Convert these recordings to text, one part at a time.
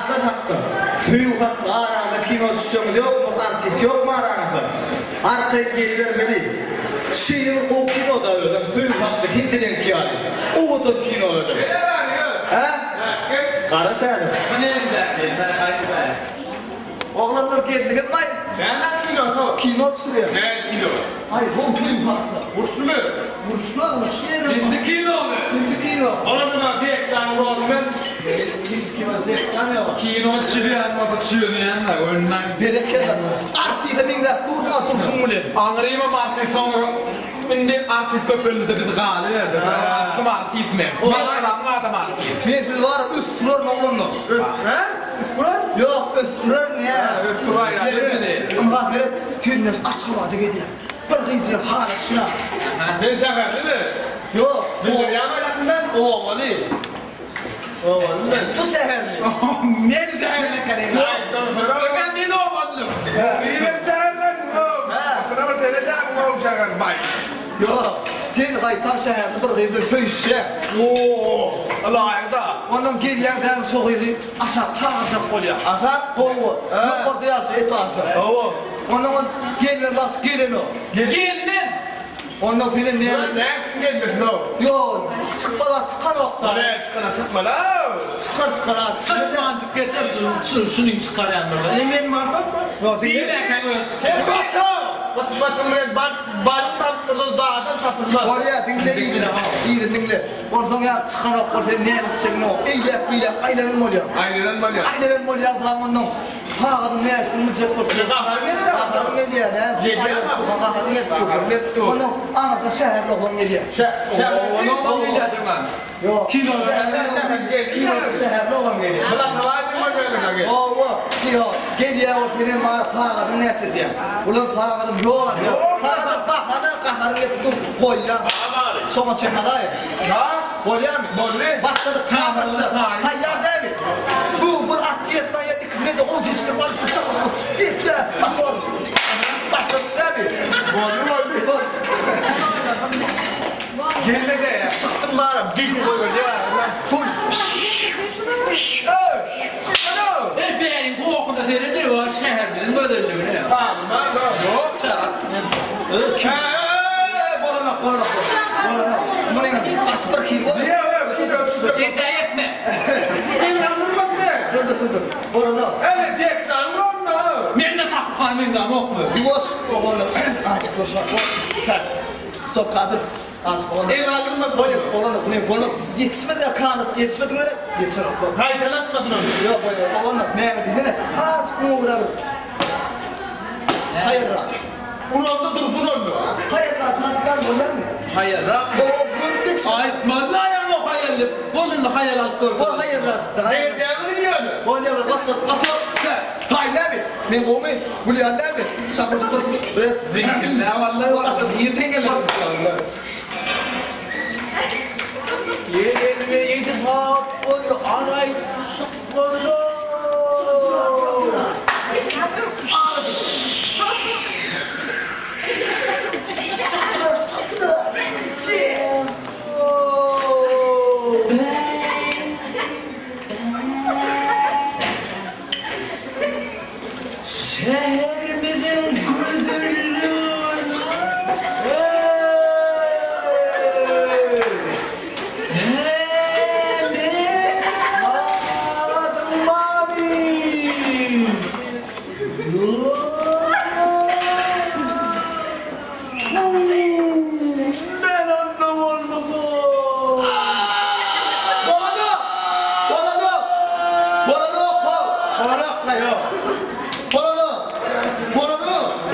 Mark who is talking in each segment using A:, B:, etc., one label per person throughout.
A: Aslan hakkı. Suyu hakkı. Arada kino düşüyoruz yok mu? Artist yok mu aranızda? Arkaya geri vermeli. Şimdi o kino da öyle. Suyu hakkı Hindi'den kiyali. O da kino öyle. Ha? Kara sen. Oğlanlar geldi gitmeyin.
B: Nereden kilo?
A: Kino sürüyor.
B: Ne kilo?
A: Hayır, bu film hakkı.
B: Burslu mu?
A: Burslu yerim.
B: Hindi kilo mu?
A: Hindi kino.
B: Ona tekten vuralım.
A: Kino zekten ya.
C: Kino sürüyor ama bakıyor yani önünden.
A: Bereketler. Artı da minga dursun mu le?
C: Ağrıyım ama artık sonra şimdi artık köpüğünde bir gale verdi. Artık artık mı? Mesela adam artık.
A: Mezil var üstüler ne olur mu?
B: He? Üskürar?
A: Yok üstüler ne ya?
B: Üskürar ya.
A: Bak verip filmler aşkıvadı geliyor. Bir gidiyor halasına.
B: Ne sefer değil mi?
A: Yok.
B: Bizim yamaylasından
A: Oğlu. Bu seher mi?
C: Ne seherle karayım? Ben ne olmadım?
B: Benim seherler bu. Tırnavır deneyeceğim bu seher bay.
A: Yok. Sen kaytan seher bir gidiyor föyüşe.
B: Oo, Allah'ında.
A: Ondan geriyen soğuydu. Aşağı çağıracak oluyor.
B: Asap?
A: Oğlu. Yok orada yazı etajda.
B: Oo.
A: Ondan gelme bak gelin o.
C: Gelin.
A: Ondan film ne?
B: Ne için gelmesin o?
A: Yok. Çıkmalar çıkan okta.
B: Ne çıkana çıkma la.
A: Çıkar.
C: Sen mantık geçersin. Şunun çıkarayanlar. Emin marifet mi?
A: Yok
C: Değil
A: değil.
C: mi? Kanka çıkar.
B: Basa! Batın ben balıktan fırladı dağdan sapırlar.
A: Oraya dinle iyi dinle. Oradan ya çıkan okta ne yapacağım o? İyle ayların oluyor.
B: Aynen var ya.
A: Ayların oluyor adamın. Ha adam ne yapsın mı cep oluyor. Kaharım ne diyor ne? Kaharım ne diyor. Onu anlatın şehirli olan ne diyor.
C: Onu biledim ben.
A: Yok.
C: Kilo.
A: Kino'da şehirli olan geliyor.
B: Bula tavaydı mı böyle kage?
A: O diyor. Geliyor o film var fağadım ne açı diyor. Ulan fağadım yok diyor. Fağadım bakana kaharım yaptım koy ya. Sonra çekmeler.
B: Kas?
A: Koy ya mı?
B: Bolle.
A: Başladı kamerasına. Tayyar değil mi? Bu atiyetmen ya ikide de o cinsler var işte çabuk. Sesle ator. Başladı değil mi?
B: Bolle. Gelme de ya.
A: Çıktım bana. Dik koyuyor ya. Full.
C: Benim bu okulda derece var şehirlerin böyle ne?
B: Tamam.
C: Yok çağır.
A: Bolana. Bu ne? Katı bir kilo.
B: Niye öyle kilo?
C: Gece etme.
B: İnanılmaz bak ne?
A: Dur. Bolana.
B: Evet Jackson Ronno.
C: Ben de saklı farming'da yok mu?
A: Yuvas. Bolana. Açık koşma. Stop kadın. Açık bolana.
B: İnanılmaz
A: Bolana.
B: bak.
A: Bolana. Bu ne? Bolana. Yetişmedi ya kanı. Yetişmedi göre. Yetişmedi.
B: Kaytalaşmadın onu.
A: Yok bolana. Ne yaptı seni? Açık mı olur abi? Hayır lan.
B: Uğrunda dursun onu.
A: Hayır lan. Sanatlar bolar mı?
C: Hayır lan.
A: O gürbeç.
C: Aytmadı ayağım o hayalli. Bunun da hayal alt kör.
A: Bu hayır lan. Hayır.
B: Diyeceğimi biliyor mu?
A: Bolana bastı. Atı. Tay ne mi? Ben komi. Bulyan ne mi? Sakır sakır. Res.
C: Ne vallahi. Niye dengeler inşallah. Yedi saat boyu arayıp sıkmadı. Şehrimizin güzeli.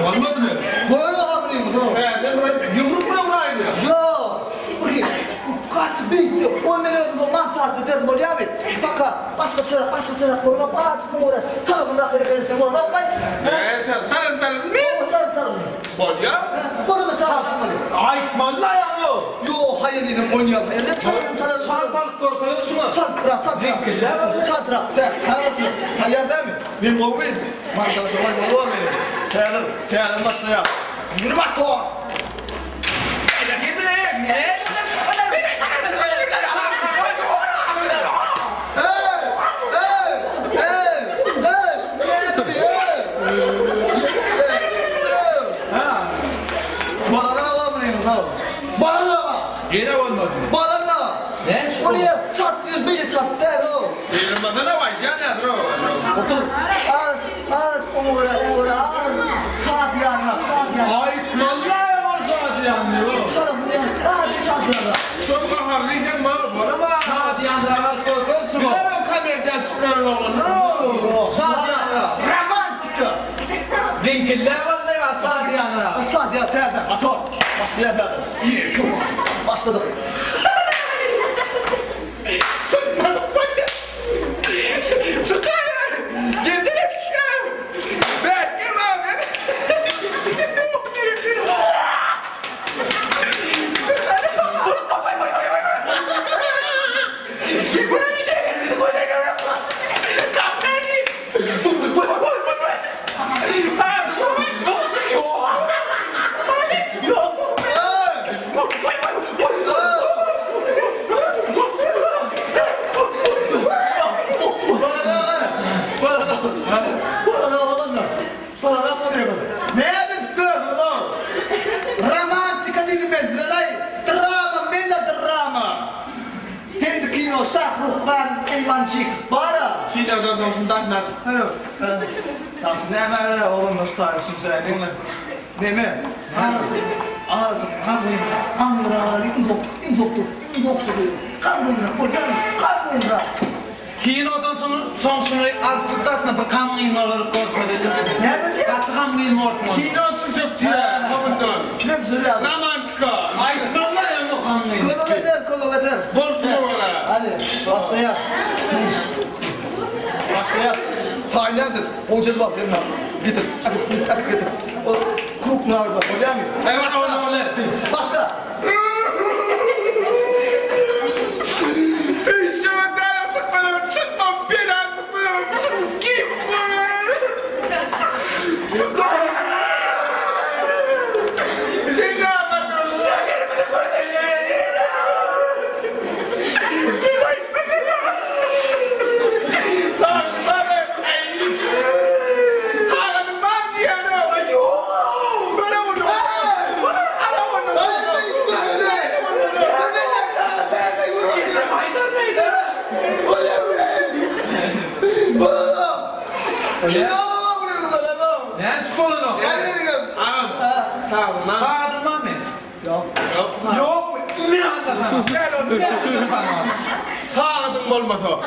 C: Olmadı mı?
B: Yumruk mu vurayım ya? Sen mi? Bol ya.
C: Aytmadı ayağım o.
A: Yo hayır dedim oynuyor. Hayır ne çalarım.
C: Sarpalık korkuyorsun ha.
A: Çatrak. Hayırlısı. Hayır değil mi? Ben kovmayım. Mantası var mı? Olur benim. Teyadım başla ya. Yürü bak o. Hey!
C: Gene olmadı.
A: Balana.
C: Ne?
A: Oraya çatlıyor, beni çattı o.
B: Elimizde ne var canım bro?
A: Otur. Ağaç, onu böyle, saat yanına, saat yanına.
C: Ay vallahi var saat yanıyor.
A: Şarafını yanına, ağaç saat yanına.
B: Çok baharlıyken var ama.
C: Saat yanıyor. Korkuyorsun mu?
B: Ne o kameradan çıkarın oğlum?
C: Saat yanıyor.
A: Romantika.
C: Dinkiller vallahi var saat yanıyor.
A: Saat yanına, terden, ator. Başlıyor terden. Yeah, come on. Başladım.
B: Sıkmadım bak ya. Sıkayım. Kendine bir şey. Bekle abi.
A: Romantika dedi mezrelay, drama, melodrama. Hindi kino Şahruhkan, Eyvancık, Spara.
B: Çiğdemden dostum taşlar.
A: Nasıl ne hemen oğlum nasıl tanışım sen değil mi? Ne mi? Ağzım, hangi rağlı, inzoktu, kalbuyla.
C: Kinodan sonra artık da sınıfı kan kıymaları korkmadı.
A: Ne dedi ya?
C: Katı kan kıymaları.
B: Kinosu çok diye. Hamundan.
A: Ne söylüyor?
B: Romantika.
C: Ay vallahi ya bu kan kıymaları.
A: Kovadır.
B: Bolsun ola.
A: Hadi, başlayalım. Başlayalım. Tayland'dır. Hocalı bak, verin abi. Getir, hadi getir. O kruk ne var bak, öyle mi?
C: Evet
A: Başla.
C: öyle.
A: Başla.
B: Şuradan çıkmadım, çıkmam, bir an çıkmadım, çıkmam, gitme. Sen ne yapıyorsun? Şekerimi de koydun.
C: Ne çıkolunu?
B: Tamam.
C: Bağırma mı?
A: Yok.
C: Yok. Ne anlatamam?
B: Gel oğlum. Sağ olun olmasa.